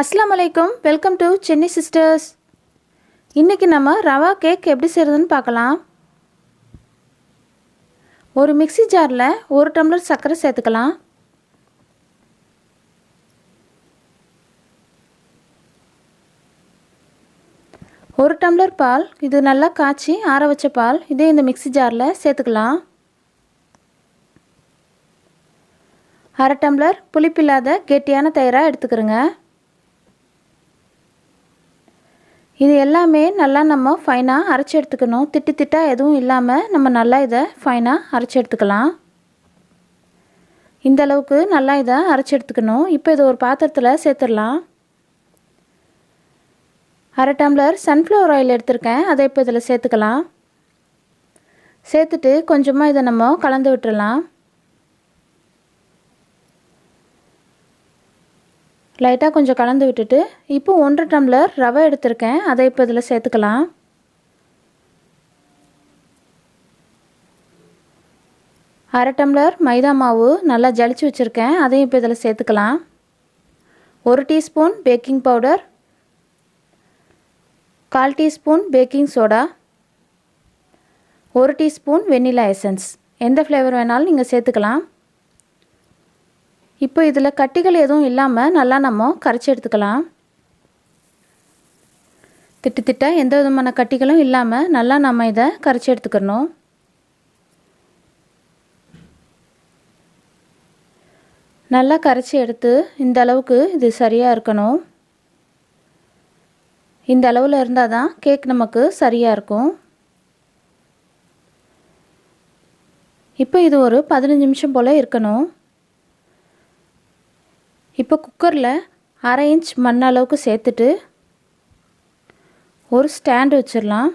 அஸ்ஸலாமு அலைக்கும். Welcome to Chennai sisters. இன்றைக்கி நம்ம ரவா கேக் எப்படி செய்கிறதுன்னு பார்க்கலாம். ஒரு மிக்ஸி ஜாரில் 1 டம்ளர் சர்க்கரை சேர்த்துக்கலாம். ஒரு டம்ளர் பால், இது நல்லா காய்ச்சி ஆற வச்ச பால், இதே இந்த மிக்ஸி ஜாரில் சேர்த்துக்கலாம். 1/2 டம்ளர் புளிப்பில்லாத கெட்டியான தயிராக எடுத்துக்கிறோங்க. இது எல்லாமே நல்லா நம்ம ஃபைனாக அரைச்சி எடுத்துக்கணும். திட்டு திட்டாக எதுவும் இல்லாமல் நம்ம நல்லா இதை ஃபைனாக அரைச்சி எடுத்துக்கலாம். இந்த அளவுக்கு நல்லா இதை அரைச்சி எடுத்துக்கணும். இப்போ இதை ஒரு பாத்திரத்தில் சேர்த்துடலாம். 1/2 டம்ளர் சன்ஃப்ளவர் ஆயில் எடுத்திருக்கேன், அதை இப்போ இதில் சேர்த்துக்கலாம். சேர்த்துட்டு கொஞ்சமாக இதை நம்ம கலந்து விட்டுடலாம். லைட்டாக கொஞ்சம் கலந்து விட்டுட்டு இப்போ 1 டம்ளர் ரவை எடுத்திருக்கேன், அதை இப்போ இதில் சேர்த்துக்கலாம். அரை டம்ளர் மைதா மாவு நல்லா ஜலிச்சு வச்சுருக்கேன், அதையும் இப்போ இதில் சேர்த்துக்கலாம். 1 teaspoon baking powder, 1/4 teaspoon baking soda, 1 teaspoon vanilla essence. எந்த ஃப்ளேவர் வேணாலும் நீங்கள் சேர்த்துக்கலாம். இப்போ இதில் கட்டிகள் எதுவும் இல்லாமல் நல்லா நம்ம கரைச்சி எடுத்துக்கலாம். திட்டு திட்டாக எந்த விதமான கட்டிகளும் இல்லாமல் நல்லா நம்ம இதை கரைச்சி எடுத்துக்கணும். நல்லா கரைச்சி எடுத்து இந்த அளவுக்கு இது சரியாக இருக்கணும். இந்த அளவில் இருந்தால் தான் கேக் நமக்கு சரியாக இருக்கும். இப்போ இது ஒரு 15 நிமிஷம் போல் இருக்கணும். இப்போ குக்கரில் 1/2 இன்ச் மண் அளவுக்கு சேர்த்துட்டு ஒரு ஸ்டாண்டு வச்சிடலாம்.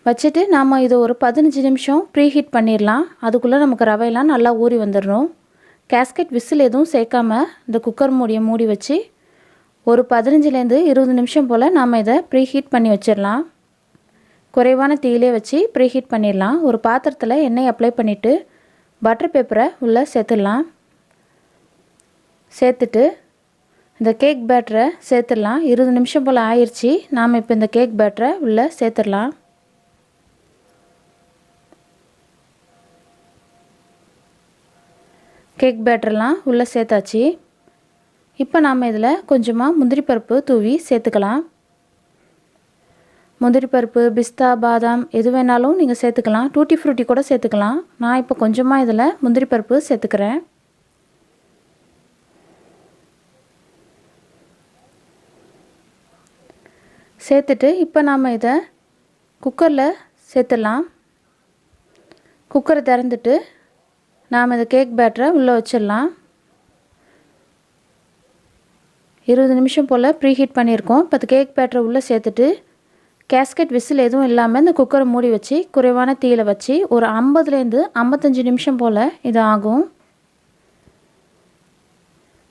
வச்சுட்டு நாம் இதை ஒரு 15 நிமிஷம் ப்ரீஹீட் பண்ணிடலாம். அதுக்குள்ளே நமக்கு ரவையெல்லாம் நல்லா ஊறி வந்துடணும். கேஸ்கெட் விசில் எதுவும் சேர்க்காமல் இந்த குக்கர் மூடியை மூடி வச்சு ஒரு 15லேருந்து 20 நிமிஷம் போல் நாம் இதை ப்ரீஹீட் பண்ணி வச்சிடலாம். குறைவான தீயிலே வச்சு ப்ரீஹீட் பண்ணிடலாம். ஒரு பாத்திரத்தில் எண்ணெய் அப்ளை பண்ணிவிட்டு பட்டர் பேப்பரை உள்ளே சேர்த்துடலாம். சேர்த்துட்டு இந்த கேக் பேட்டரை சேர்த்துடலாம். 20 நிமிஷம் போல் ஆயிடுச்சு. நாம் இப்போ இந்த கேக் பேட்டரை உள்ளே சேர்த்துடலாம். கேக் பேட்டர்லாம் உள்ளே சேர்த்தாச்சு. இப்போ நாம் இதில் கொஞ்சமாக முந்திரி பருப்பு தூவி சேர்த்துக்கலாம். முந்திரி பருப்பு, பிஸ்தா, பாதாம் எது வேணாலும் நீங்கள் சேர்த்துக்கலாம். டூட்டி ஃப்ரூட்டி கூட சேர்த்துக்கலாம். நான் இப்போ கொஞ்சமாக இதில் முந்திரி பருப்பு சேர்த்துக்கிறேன். சேர்த்துட்டு இப்போ நாம் இதை குக்கரில் சேர்த்துடலாம். குக்கரை திறந்துட்டு நாம் இந்த கேக் பேட்டரை உள்ளே வச்சிடலாம். 20 நிமிஷம் போல் ப்ரீஹீட் பண்ணியிருக்கோம். இப்போ இந்த கேக் பேட்டரை உள்ளே சேர்த்துட்டு கேஸ்கெட் விசில் எதுவும் இல்லாமல் இந்த குக்கரை மூடி வச்சு குறைவான தீயில் வச்சு ஒரு 50லேருந்து 55 நிமிஷம் போல் இது ஆகும்.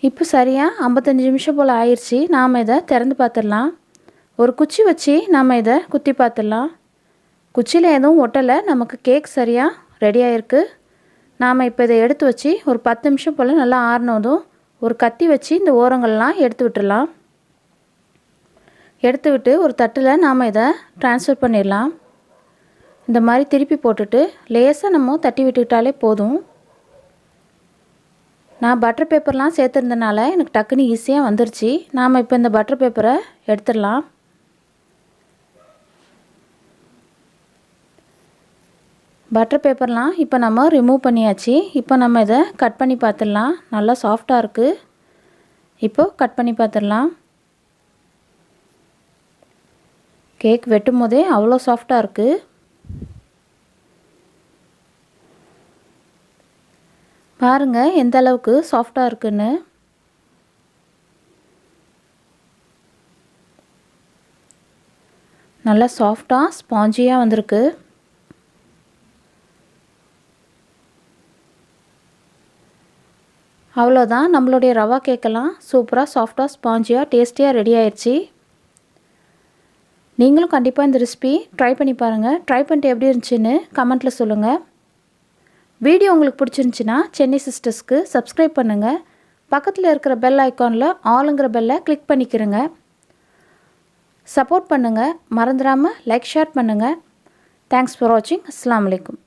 இப்போ சரியாக 55 நிமிஷம் போல் ஆயிடுச்சு. நாம் இதை திறந்து பார்த்துடலாம். ஒரு குச்சி வச்சு நாம் இதை குத்தி பார்த்துடலாம். குச்சியில் எதுவும் ஒட்டலை, நமக்கு கேக் சரியாக ரெடியாக இருக்குது. நாம் இப்போ இதை எடுத்து வச்சு ஒரு 10 நிமிஷம் போல் நல்லா ஆறினதும் ஒரு கத்தி வச்சு இந்த ஓரங்கள்லாம் எடுத்து விட்டுடலாம். எடுத்து விட்டு ஒரு தட்டில் நாம் இதை ட்ரான்ஸ்ஃபர் பண்ணிடலாம். இந்த மாதிரி திருப்பி போட்டுட்டு லேசாக நம்ம தட்டி விட்டுக்கிட்டாலே போதும். நான் பட்டர் பேப்பர்லாம் சேர்த்துருந்தனால எனக்கு டக்குன்னு ஈஸியாக வந்துருச்சு. நாம் இப்போ இந்த பட்டர் பேப்பரை எடுத்துடலாம். பட்டர் பேப்பர்லாம் இப்போ நம்ம ரிமூவ் பண்ணியாச்சு. இப்போ நம்ம இதை கட் பண்ணி பார்த்துடலாம். நல்லா சாஃப்டாக இருக்குது. இப்போது கட் பண்ணி பார்த்துடலாம். கேக் வெட்டும் போதே அவ்வளோ சாஃப்டாக இருக்குது. பாருங்கள் எந்த அளவுக்கு சாஃப்டாக இருக்குன்னு. நல்லா சாஃப்டாக ஸ்பாஞ்சியாக வந்திருக்கு. அவ்வளோதான், நம்மளுடைய ரவா கேக்கெல்லாம் சூப்பராக சாஃப்டாக ஸ்பாஞ்சியாக டேஸ்டியாக ரெடி ஆயிடுச்சு. நீங்களும் கண்டிப்பாக இந்த ரெசிபி ட்ரை பண்ணி பாருங்கள். ட்ரை பண்ணிட்டு எப்படி இருந்துச்சுன்னு கமெண்ட்டில் சொல்லுங்கள். வீடியோ உங்களுக்கு பிடிச்சிருந்துச்சின்னா சென்னை சிஸ்டர்ஸ்க்கு சப்ஸ்கிரைப் பண்ணுங்கள். பக்கத்தில் இருக்கிற பெல் ஐக்கானில் ஆளுங்கிற பெல்லை கிளிக் பண்ணிக்கிறங்க. சப்போர்ட் பண்ணுங்கள். மறந்துடாமல் லைக் ஷேர் பண்ணுங்கள். தேங்க்ஸ் ஃபார் வாட்சிங். அஸ்ஸலாமு அலைக்கும்.